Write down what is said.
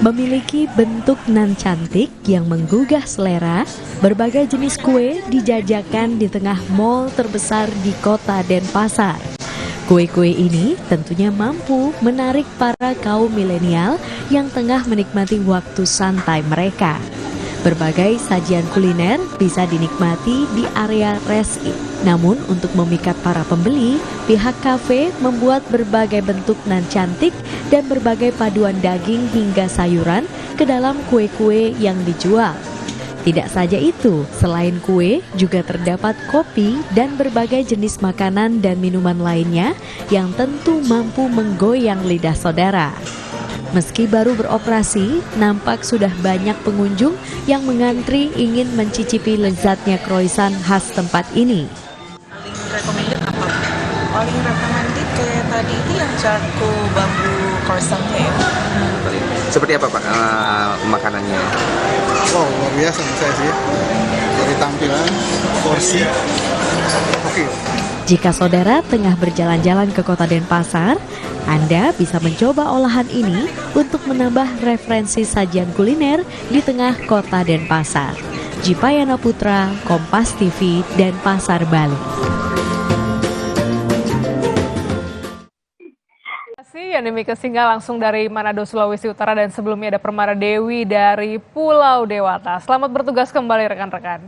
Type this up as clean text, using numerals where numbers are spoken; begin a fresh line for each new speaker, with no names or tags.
Memiliki bentuk nan cantik yang menggugah selera, berbagai jenis kue dijajakan di tengah mall terbesar di kota Denpasar. Kue-kue ini tentunya mampu menarik para kaum milenial yang tengah menikmati waktu santai mereka. Berbagai sajian kuliner bisa dinikmati di area rest. Namun untuk memikat para pembeli, pihak kafe membuat berbagai bentuk nan cantik dan berbagai paduan daging hingga sayuran ke dalam kue-kue yang dijual. Tidak saja itu, selain kue juga terdapat kopi dan berbagai jenis makanan dan minuman lainnya yang tentu mampu menggoyang lidah saudara. Meski baru beroperasi, nampak sudah banyak pengunjung yang mengantri ingin mencicipi lezatnya croissant khas tempat ini.
Paling recommended apa? Paling recommended kayak tadi itu yang charco bambu croissantnya ya.
Seperti apa Pak makanannya?
Wow, luar biasa menurut saya sih. Dari tampilan, porsi, oke.
Jika saudara tengah berjalan-jalan ke kota Denpasar, Anda bisa mencoba olahan ini untuk menambah referensi sajian kuliner di tengah kota Denpasar. Jipayana Putra, Kompas TV, Denpasar, Bali.
Yang demikian singgah langsung dari Manado, Sulawesi Utara, dan sebelumnya ada Permana Dewi dari Pulau Dewata. Selamat bertugas kembali rekan-rekan.